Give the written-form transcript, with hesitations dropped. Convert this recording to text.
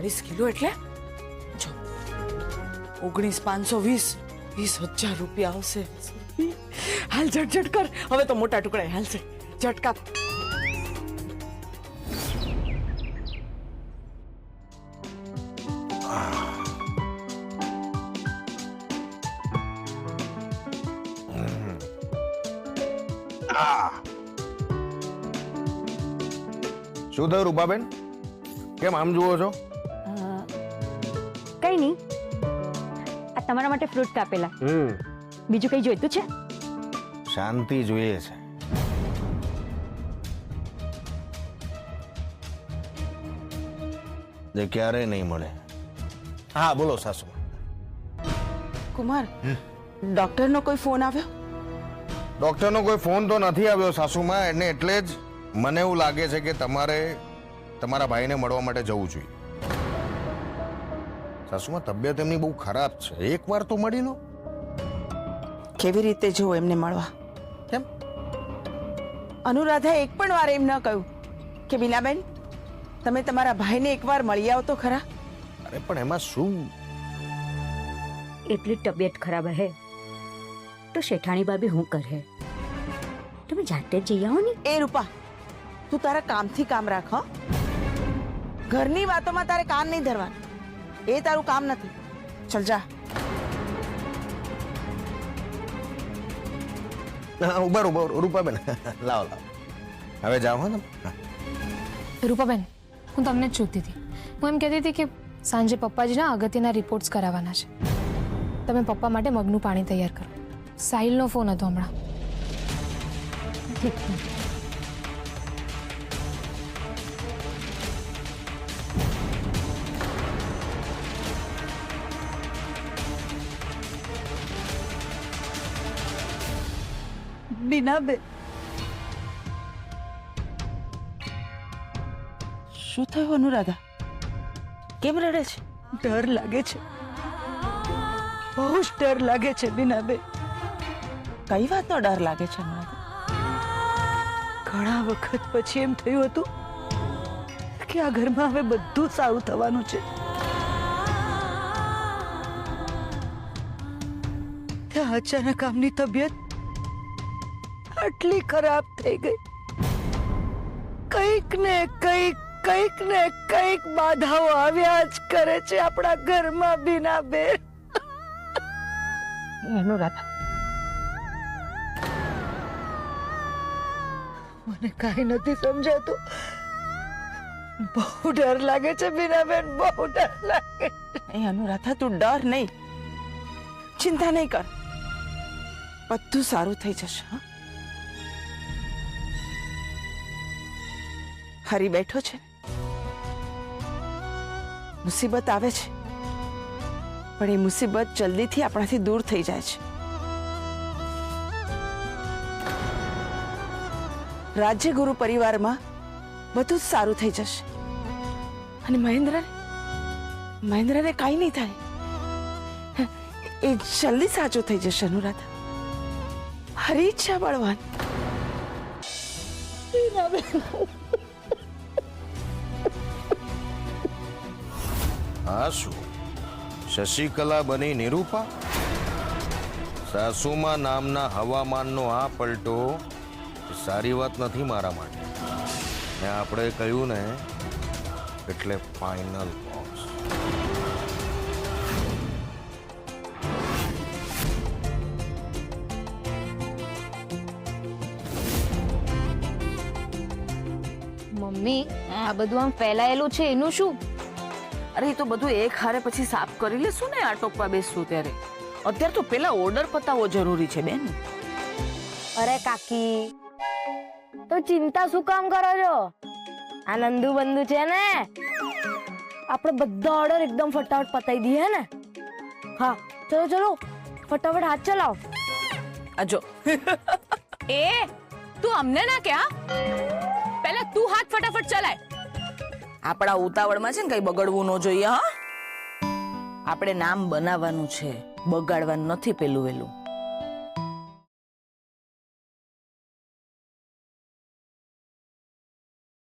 40 kilo એટલે જો 19,520 20,000 રૂપિયા આવશે. હાલ ઝટઝટ કર, હવે તો મોટા ટુકડા હાલશે. ઝટકા શું થયું રૂપાબેન? કેમ આમ જુઓ છો? કઈ નહીં, આ તમારા માટે ફ્રૂટ કાપેલા. બીજું કઈ જોઈતું છે? શાંતિ જોઈએ છે. જે ક્યારેય નહીં મળે. હા બોલો સાસુ. કુમાર, ડોક્ટરનો કોઈ ફોન આવ્યો? ડોક્ટરનો કોઈ ફોન તો નથી આવ્યો સાસુમાં, એને એટલે જ મને એવું લાગે છે કે તમારે તમારા ભાઈને મળવા માટે જવું જોઈએ. સાસુમાં તબિયત એમની બહુ ખરાબ છે, એકવાર તો મળી લો. કેવી રીતે જવું એમને મળવા? કેમ? અનુરાધા એક પણ વાર એમ ન કહ્યું કે બીનાબેન તમે તમારા ભાઈને એકવાર મળી આવો તો ખરા? અરે પણ એમાં શું? એટલી તબિયત ખરાબ હે તો શેઠાણી ભાભી હું કરે? તમે જાતે જ જઈ આવો ને. એ રૂપા, તું તારા કામથી કામ રાખ. હો, ઘરની વાતોમાં તારે કાન નહીં ધરવાનું, એ તારું કામ નથી. ચલ જા. ઉભા રૂપાબેન, લાવો લાવો, હવે જાઓ. હો તમે. રૂપાબેન, હું તમને જ જોતી હતી. હું એમ કહેતી હતી કે સાંજે પપ્પાજીના અગત્યના રિપોર્ટ્સ કરાવવાના છે. તમે પપ્પા માટે મગનું પાણી તૈયાર કરો. સાહિલનો ફોન હતો હમણાં. બીનાબેન, શું થયું અનુરાધા? કેમ રડે છે? ડર લાગે છે, બહુ જ ડર લાગે છે બીનાબેન. કઈ વાતનો ડર લાગે છે અનુરાધા? ઘણા વખત પછી એમ થયું હતું કે આ ઘરમાં હવે બધું સારું થવાનું છે. ત્યાં અચાનક આમની તબિયત આટલી ખરાબ થઈ ગઈ. કંઈક ને કંઈક બાધાઓ આવ્યા જ કરે છે આપણા ઘરમાં બીનાબેન. અનુરાધા, મને કાંઈ નથી સમજાતું. બહુ ડર લાગે છે બીનાબેન, બહુ ડર લાગે. અનુરાધા, તું ડર નહીં, ચિંતા નહીં કર, બધું સારું થઈ જશે. હા, હરી બેઠો છે, મુસીબત આવે છે પણ એ મુસીબત જલ્દીથી આપણાથી દૂર થઈ જાય છે. રાજ્યગુરુ પરિવારમાં બધું જ સારું થઈ જશે અને મહેન્દ્રને કાંઈ નહીં થાય. એ જલ્દી સાચો થઈ જશે અનુરાધા. હરી ઈચ્છા બળવાન. હા શું શશિકલા બની નિરૂપા? સાસુમા નામના હવામાનનો આ પલટો સારી વાત નથી મારા માટે. ને આપણે કહ્યું ને એટલે ફાઇનલ બોક્સ. મમ્મી, આ બધું આમ ફેલાયેલું છે એનું શું? અરે એ તો બધું એક હારે પછી સાફ કરી લેશું ને આ ટોપા બેસશું ત્યારે. અત્યારે તો પેલા ઓર્ડર પતાવવો જરૂરી છે બેન. અરે કાકી, તો ચિંતા શું કામ કરો છો? આ નંદુ બંધુ છે ને, આપણે બધા ઓર્ડર એકદમ ફટાફટ પતાવી દઈએ ને. હા ચલો ચલો, ફટાફટ હાથ ચલાવો. આજો એ તું અમને ના ક્યાં, પહેલા તું હાથ ફટાફટ ચલાય. આપણા ઉતાવળમાં છે ને કઈ બગડવું ન જોઈએ. હા, આપણે નામ બનાવવાનું છે, બગાડવાનું નથી પેલું વેલું.